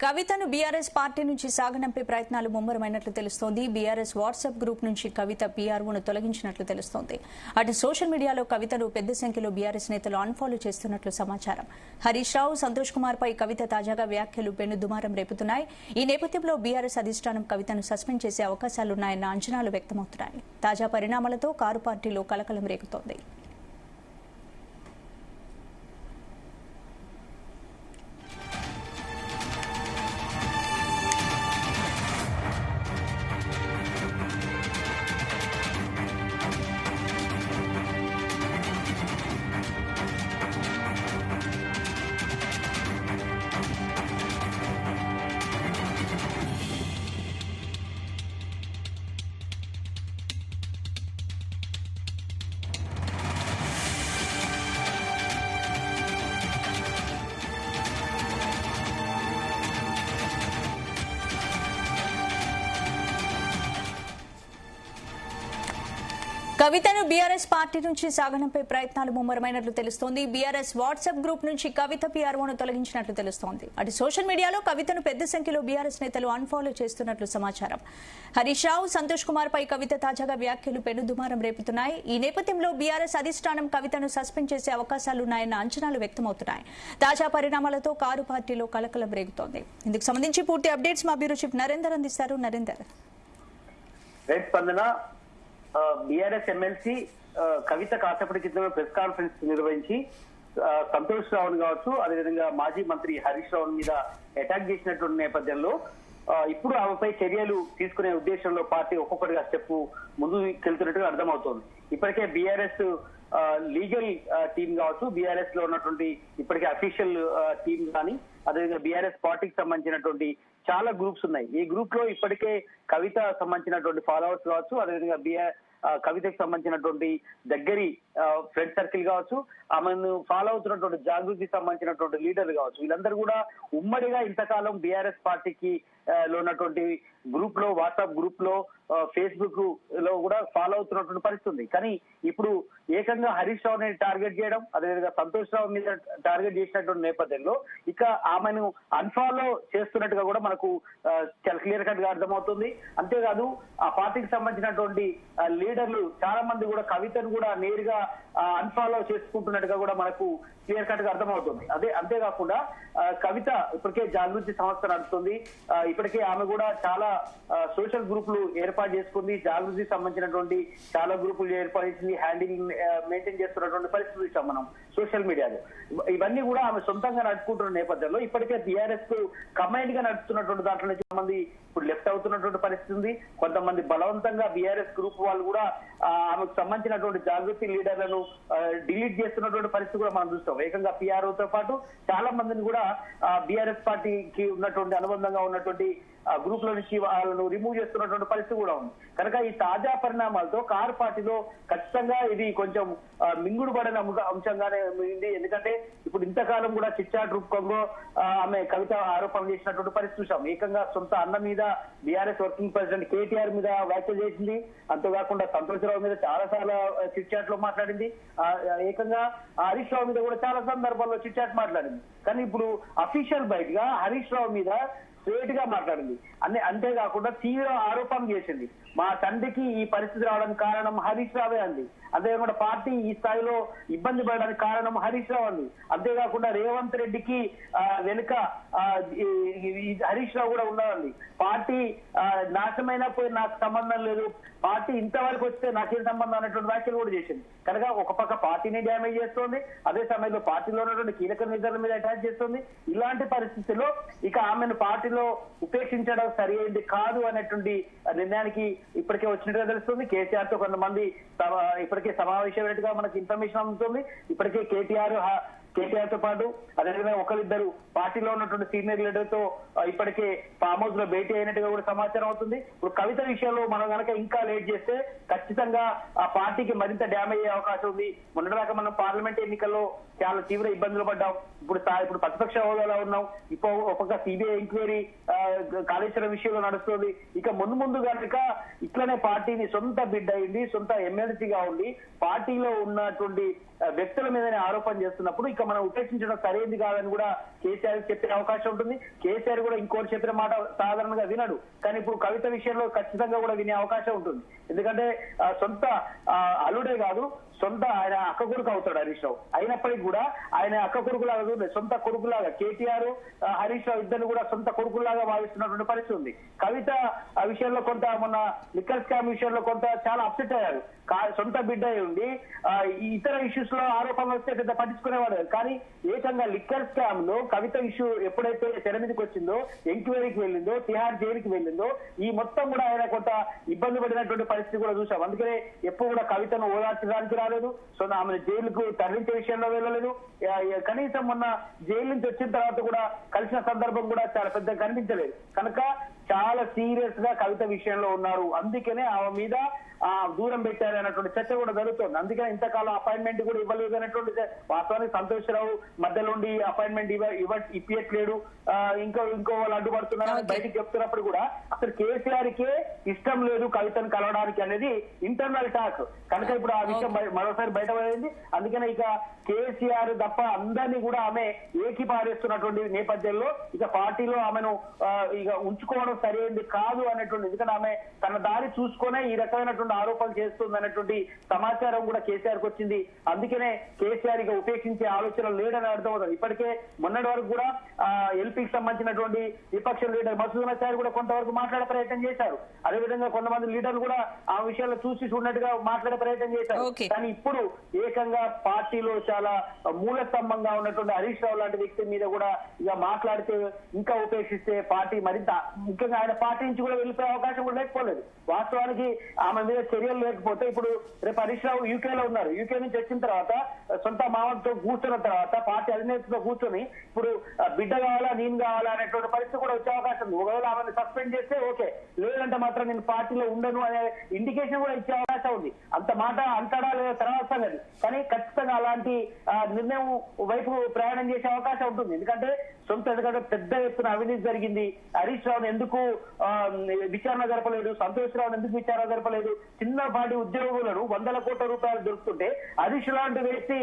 కవితను BRS party నుంచి సాగనంపే ప్రయత్నాలు ముమ్మరమైనట్లు తెలుస్తోంది. బీఆర్ఎస్ వాట్సాప్ గ్రూప్ నుంచి కవిత పీఆర్ఓను తొలగించినట్లు తెలుస్తోంది. అటు సోషల్ మీడియాలో కవితను పెద్ద సంఖ్యలో బీఆర్ఎస్ నేతలు అన్ఫాలో చేస్తున్నట్లు సమాచారం. హరీష్ రావు, సంతోష్ కుమార్ పై కవిత తాజాగా వ్యాఖ్యలు పెనుదుమారం రేపుతున్నాయి. ఈ నేపథ్యంలో బీఆర్ఎస్ అధిష్టానం కవితను సస్పెండ్ చేసే అవకాశాలున్నాయన్న అంచనాలు వ్యక్తమవుతున్నాయి. తాజా పరిణామాలతో కారు పార్టీలో కలకలం రేగుతోంది. కవితను బీఆర్ఎస్ పార్టీ నుంచి సాగనంపై ప్రయత్నాలు ముమ్మరమైనట్లు తెలుస్తోంది. బీఆర్ఎస్ వాట్సాప్ గ్రూప్ నుంచి కవిత పీఆర్ఓను తొలగించినట్లు తెలుస్తోంది. అటు సోషల్ మీడియాలో కవితను పెద్ద సంఖ్యలో బీఆర్ఎస్ నేతలు అన్ఫాలో చేస్తున్నట్లు సమాచారం. హరీష్ రావు, సంతోష్ కుమార్ పై కవిత తాజాగా వ్యాఖ్యలు పెనుదుమారం రేపుతున్నాయి. ఈ నేపథ్యంలో బీఆర్ఎస్ అధిష్టానం కవితను సస్పెండ్ చేసే అవకాశాలున్నాయన్న అంచనాలు వ్యక్తమవుతున్నాయి. తాజా పరిణామాలతో కారు పార్టీలో కలకలం రేగుతోంది. ఇందుకు సంబంధించి పూర్తి అప్డేట్స్ మా బ్యూరో చీఫ్ నరేందర్ అందిస్తారు. నరేందర్, బీఆర్ఎస్ ఎమ్మెల్సీ కవిత కాసేపటి క్రితమే ప్రెస్ కాన్ఫరెన్స్ నిర్వహించి సంతోష్ రావును కావచ్చు, అదేవిధంగా మాజీ మంత్రి హరీష్ రావు మీద అటాక్ చేసినటువంటి నేపథ్యంలో ఇప్పుడు ఆమెపై చర్యలు తీసుకునే ఉద్దేశంలో పార్టీ ఒక్కొక్కటిగా స్టెప్ ముందుకెళ్తున్నట్టుగా అర్థమవుతోంది. ఇప్పటికే బీఆర్ఎస్ లీగల్ టీం కావచ్చు, బీఆర్ఎస్ లో ఉన్నటువంటి ఇప్పటికే అఫీషియల్ టీం కానీ, అదేవిధంగా బీఆర్ఎస్ పార్టీకి సంబంధించినటువంటి చాలా గ్రూప్స్ ఉన్నాయి. ఈ గ్రూప్ లో ఇప్పటికే కవిత సంబంధించినటువంటి ఫాలోవర్స్ కావచ్చు, అదేవిధంగా కవితకు సంబంధించినటువంటి దగ్గరి ఫ్రెండ్ సర్కిల్ కావచ్చు, ఆమెను ఫాలో అవుతున్నటువంటి జాగృతికి సంబంధించినటువంటి లీడర్లు కావచ్చు, వీళ్ళందరూ కూడా ఉమ్మడిగా ఇంతకాలం బీఆర్ఎస్ పార్టీకి లో ఉన్నటువంటి గ్రూప్ లో, వాట్సాప్ గ్రూప్ లో, ఫేస్బుక్ లో కూడా ఫాలో అవుతున్నటువంటి పరిస్థితి ఉంది. కానీ ఇప్పుడు ఏకంగా హరీష్ రావుని టార్గెట్ చేయడం, అదేవిధంగా సంతోష్ రావు మీద టార్గెట్ చేసినటువంటి నేపథ్యంలో ఇక ఆమెను అన్ఫాలో చేస్తున్నట్టుగా కూడా మనకు చాలా క్లియర్ కట్ గా అర్థమవుతుంది. అంతేకాదు ఆ పార్టీకి సంబంధించినటువంటి లీడర్లు చాలా మంది కూడా కవితను కూడా నేరుగా అన్ఫాలో చేసుకుంటున్నట్టుగా కూడా మనకు క్లియర్ కట్ గా అర్థమవుతుంది. అంతేకాకుండా కవిత ఇప్పటికే జాగృతి సంస్థ నడుస్తుంది. ఇప్పటికే ఆమె కూడా చాలా సోషల్ గ్రూపులు ఏర్పాటు చేసుకుంది. జాగృతికి సంబంధించినటువంటి చాలా గ్రూపులు ఏర్పాటు చేసింది. హ్యాండిల్ మెయింటైన్ చేస్తున్నటువంటి పరిస్థితి చూసాం మనం సోషల్ మీడియాలో. ఇవన్నీ కూడా ఆమె సొంతంగా నడుపుకుంటున్న నేపథ్యంలో ఇప్పటికే బీఆర్ఎస్ కు కంబైన్డ్ గా నడుపుతున్నటువంటి దాంట్లో నుంచి కొంతమంది ఇప్పుడు లెఫ్ట్ అవుతున్నటువంటి పరిస్థితి ఉంది. కొంతమంది బలవంతంగా బీఆర్ఎస్ గ్రూప్ వాళ్ళు కూడా ఆమెకు సంబంధించినటువంటి జాగృతి లీడర్లను డిలీట్ చేస్తున్నటువంటి పరిస్థితి కూడా మనం చూస్తాం. ఏకంగా పీఆర్ఓతో పాటు చాలా మందిని కూడా బీఆర్ఎస్ పార్టీకి ఉన్నటువంటి అనుబంధంగా ఉన్నటువంటి గ్రూప్ లో నుంచి వాళ్ళను రిమూవ్ చేస్తున్నటువంటి పరిస్థితి కూడా ఉంది. కనుక ఈ తాజా పరిణామాలతో కారు పార్టీలో ఖచ్చితంగా ఇది కొంచెం మింగుడు పడిన అంశంగానే ఉంది. ఎందుకంటే ఇప్పుడు ఇంతకాలం కూడా చిట్చాట్ రూపంలో ఆమె కవిత ఆరోపణలు చేసినటువంటి పరిస్థితి చూసాం. ఏకంగా సొంత అన్న మీద బీఆర్ఎస్ వర్కింగ్ ప్రెసిడెంట్ కేటీఆర్ మీద వ్యాఖ్యలు చేసింది. అంతేకాకుండా సంతోష్ రావు మీద చాలా సార్లు చిట్చాట్ లో మాట్లాడింది. ఏకంగా హరీష్ రావు మీద కూడా చాలా సందర్భాల్లో చిట్చాట్ మాట్లాడింది. కానీ ఇప్పుడు అఫీషియల్ బైట్ గా హరీష్ రావు మీద స్ట్రేట్ గా మాట్లాడింది. అంతేకాకుండా తీవ్ర ఆరోపణ చేసింది. మా తండ్రికి ఈ పరిస్థితి రావడానికి కారణం హరీష్ రావే అంది. అంతేకాకుండా పార్టీ ఈ స్థాయిలో ఇబ్బంది పడడానికి కారణం హరీష్ రావు అంది. అంతేకాకుండా రేవంత్ రెడ్డికి వెనుక హరీష్ రావు కూడా ఉన్నదండి. పార్టీ నాశమైనా పోయి నాకు సంబంధం లేదు, పార్టీ ఇంతవరకు వస్తే నాకేం సంబంధం అనేటువంటి వ్యాఖ్యలు కూడా చేసింది. కనుక ఒక పక్క పార్టీని డ్యామేజ్ చేస్తోంది, అదే సమయంలో పార్టీలో ఉన్నటువంటి కీలక నేతల మీద అటాక్ చేస్తుంది. ఇలాంటి పరిస్థితుల్లో ఇక ఆమెను పార్టీలో ఉపేక్షించడం సరి అయింది కాదు అనేటువంటి నిర్ణయానికి ఇప్పటికే వచ్చినట్టుగా తెలుస్తుంది. కేసీఆర్ తో కొంతమంది ఇప్పటికే సమావేశమైనట్టుగా మనకి ఇన్ఫర్మేషన్ అందుతుంది. ఇప్పటికే కేటీఆర్ తో పాటు అదేవిధంగా ఒకరిద్దరు పార్టీలో ఉన్నటువంటి సీనియర్ లీడర్ తో ఇప్పటికే ఫామ్ హౌస్ లో భేటీ అయినట్టుగా కూడా సమాచారం అవుతుంది. ఇప్పుడు కవిత విషయంలో మనం కనుక ఇంకా లేట్ చేస్తే ఖచ్చితంగా ఆ పార్టీకి మరింత డ్యామేజ్ అయ్యే అవకాశం ఉంది. మొన్నటిదాకా మనం పార్లమెంట్ ఎన్నికల్లో చాలా తీవ్ర ఇబ్బందులు పడ్డాం. ఇప్పుడు ప్రతిపక్ష హోదాలో ఉన్నాం. ఒక సిబిఐ ఎంక్వైరీ కాళేశ్వరం విషయంలో నడుస్తుంది. ఇక ముందు కనుక ఇట్లనే పార్టీని సొంత బిడ్డ అయింది, సొంత ఎమ్మెల్సీగా ఉండి పార్టీలో ఉన్నటువంటి వ్యక్తుల మీదనే ఆరోపణ చేస్తున్నప్పుడు ఇక మనం ఉపేక్షించడం సరైనది కాదని కూడా కేసీఆర్ చెప్పే అవకాశం ఉంటుంది. కేసీఆర్ కూడా ఇంకోటి చెప్పిన మాట సాధారణంగా వినడు, కానీ ఇప్పుడు కవిత విషయంలో ఖచ్చితంగా కూడా వినే అవకాశం ఉంటుంది. ఎందుకంటే సొంత అల్లుడే కాదు, సొంత ఆయన అక్క కొడుకు అవుతాడు హరీష్ రావు. అయినప్పటికీ కూడా ఆయన అక్క కొడుకులాగా సొంత కొడుకులాగా కేటీఆర్ హరీష్ రావు ఇద్దరు కూడా సొంత కొడుకులాగా భావిస్తున్నటువంటి పరిస్థితి ఉంది. కవిత విషయంలో కొంత మొన్న లిక్కర్ స్కామ్ విషయంలో కొంత చాలా అప్సెట్ అయ్యారు. సొంత బిడ్డ ఉండి ఇతర ఇష్యూస్ లో ఆరోపణలు వస్తే పెద్ద పట్టించుకునేవాడు. కానీ ఏకంగా లిక్కర్ స్కామ్ లో కవిత ఇష్యూ ఎప్పుడైతే తెర మీదకి వచ్చిందో, ఎంక్వైరీకి వెళ్ళిందో, తిహార్ జైలుకి వెళ్ళిందో, ఈ మొత్తం కూడా ఆయన కొంత ఇబ్బంది పడినటువంటి పరిస్థితి కూడా చూసాం. అందుకనే ఎప్పుడు కూడా కవితను ఓదార్చడానికి రాలేదు, సో ఆమెను జైలుకు తరలించే విషయంలో వెళ్ళలేదు. కనీసం మొన్న జైలు నుంచి వచ్చిన తర్వాత కూడా కలిసిన సందర్భం కూడా చాలా పెద్దగా కనిపించలేదు. కనుక చాలా సీరియస్ గా కవిత విషయంలో ఉన్నారు. అందుకనే ఆమె మీద దూరం పెట్టారు అన్నటువంటి చర్చ కూడా జరుగుతుంది. అందుకని ఇంతకాలం అపాయింట్మెంట్ కూడా ఇవ్వలేదు అనేటువంటి వాస్తవానికి సంతోషరావు మధ్యలో ఉండి అపాయింట్మెంట్ ఇప్పించట్లేడు, ఇంకో వాళ్ళు అడ్డుపడుతున్నారని బయటికి చెప్తున్నప్పుడు కూడా అసలు కేసీఆర్ కే ఇష్టం లేదు కవితను కలవడానికి అనేది ఇంటర్నల్ టాక్. కనుక ఇప్పుడు ఆ విషయం మరోసారి బయటపడింది. అందుకనే ఇక కేసీఆర్ తప్ప అందరినీ కూడా ఆమె ఏకీపారేస్తున్నటువంటి నేపథ్యంలో ఇక పార్టీలో ఆమెను ఇక ఉంచుకోవడం సరైనది కాదు అనేటువంటి, ఎందుకంటే ఆమె తన దారి చూసుకునే ఈ రకమైనటువంటి ఆరోపణలు చేస్తుంది అనేటువంటి సమాచారం కూడా కేసీఆర్ కు వచ్చింది. అందుకనే కేసీఆర్ ఇక ఉపేక్షించే ఆలోచన లేడని అర్థమవుతుంది. ఇప్పటికే మొన్నటి వరకు కూడా ఎల్పీకి సంబంధించినటువంటి విపక్ష లీడర్ మసూద్ అజార్ కూడా కొంతవరకు మాట్లాడే ప్రయత్నం చేశారు. అదేవిధంగా కొంతమంది లీడర్లు కూడా ఆ విషయాల్లో చూసి చూడనట్టుగా మాట్లాడే ప్రయత్నం చేశారు. కానీ ఇప్పుడు ఏకంగా పార్టీలో చాలా మూల స్తంభంగా ఉన్నటువంటి హరీష్ రావు లాంటి వ్యక్తి మీద కూడా ఇక మాట్లాడితే ఇంకా ఉపేక్షిస్తే పార్టీ మరింత, ముఖ్యంగా ఆయన పార్టీ నుంచి కూడా వెళ్ళిపోయే అవకాశం కూడా లేకపోలేదు. వాస్తవానికి ఆమె మీద చర్యలు లేకపోతే ఇప్పుడు రేపు హరీష్ రావు యూకేలో ఉన్నారు. యూకే నుంచి వచ్చిన తర్వాత సొంత మామతో కూర్చున్న తర్వాత పార్టీ అధినేతతో కూర్చొని ఇప్పుడు బిడ్డ కావాలా నేను కావాలా అనేటువంటి పరిస్థితి కూడా వచ్చే అవకాశం ఉంది. ఒకవేళ ఆమెను సస్పెండ్ చేస్తే ఓకే, లేదంటే మాత్రం నేను పార్టీలో ఉండను అనే ఇండికేషన్ కూడా ఇచ్చే అవకాశం ఉంది. అంత మాట అంటాడా లేదా తర్వాత సంగతి, కానీ ఖచ్చితంగా అలాంటి నిర్ణయం వైపు ప్రయాణం చేసే అవకాశం ఉంటుంది. ఎందుకంటే ఎందుకంటే పెద్ద ఎత్తున అవినీతి జరిగింది. హరీష్ రావును ఎందుకు విచారణ జరపలేదు, సంతోష్ రావును ఎందుకు విచారణ జరపలేదు, చిన్నపాటి ఉద్యోగులను 100 కోట్ల రూపాయలు దొరుకుతుంటే హరీష్ లాంటి వ్యక్తి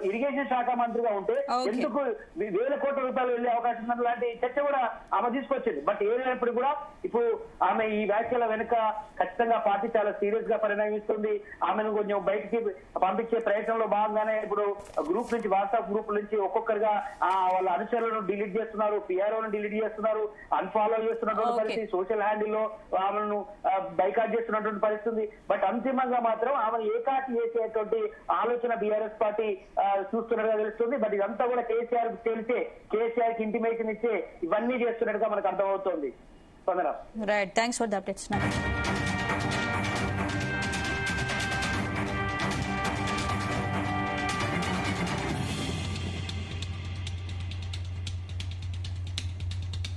ఇరిగేషన్ శాఖ మంత్రిగా ఉంటే ఎందుకు 1000 కోట్ల రూపాయలు వెళ్లే అవకాశం ఉంది లాంటి చర్చ కూడా ఆమె తీసుకొచ్చింది. బట్ ఏదైనప్పుడు కూడా ఇప్పుడు ఆమె ఈ వ్యాఖ్యల వెనుక ఖచ్చితంగా పార్టీ చాలా సీరియస్ గా పరిణమిస్తుంది. ఆమెను కొంచెం బయటికి పంపించే ప్రయత్నంలో భాగంగానే ఇప్పుడు గ్రూప్ నుంచి, వాట్సాప్ గ్రూప్ నుంచి ఒక్కొక్కరుగా వాళ్ళ అనుచరులను డిలీట్ చేస్తున్నారు, పిఆర్ఓను డిలీట్ చేస్తున్నారు, అన్ఫాలో చేస్తున్నటువంటి పరిస్థితి, సోషల్ హ్యాండిల్ లో ఆమెను బైకాట్ చేస్తున్నటువంటి పరిస్థితి. బట్ అంతిమంగా మాత్రం ఆమెను ఏకాటి చేసేటువంటి ఆలోచన బీఆర్ఎస్ పార్టీ చూస్తున్నట్టుగా తెలుస్తుంది. బట్ ఇదంతా కూడా కేసీఆర్ కు తెలిసే, కేసీఆర్ కి ఇంటిమేషన్ ఇచ్చే ఇవన్నీ చేస్తున్నట్టుగా మనకు అర్థమవుతోంది. Right, thanks for the updates.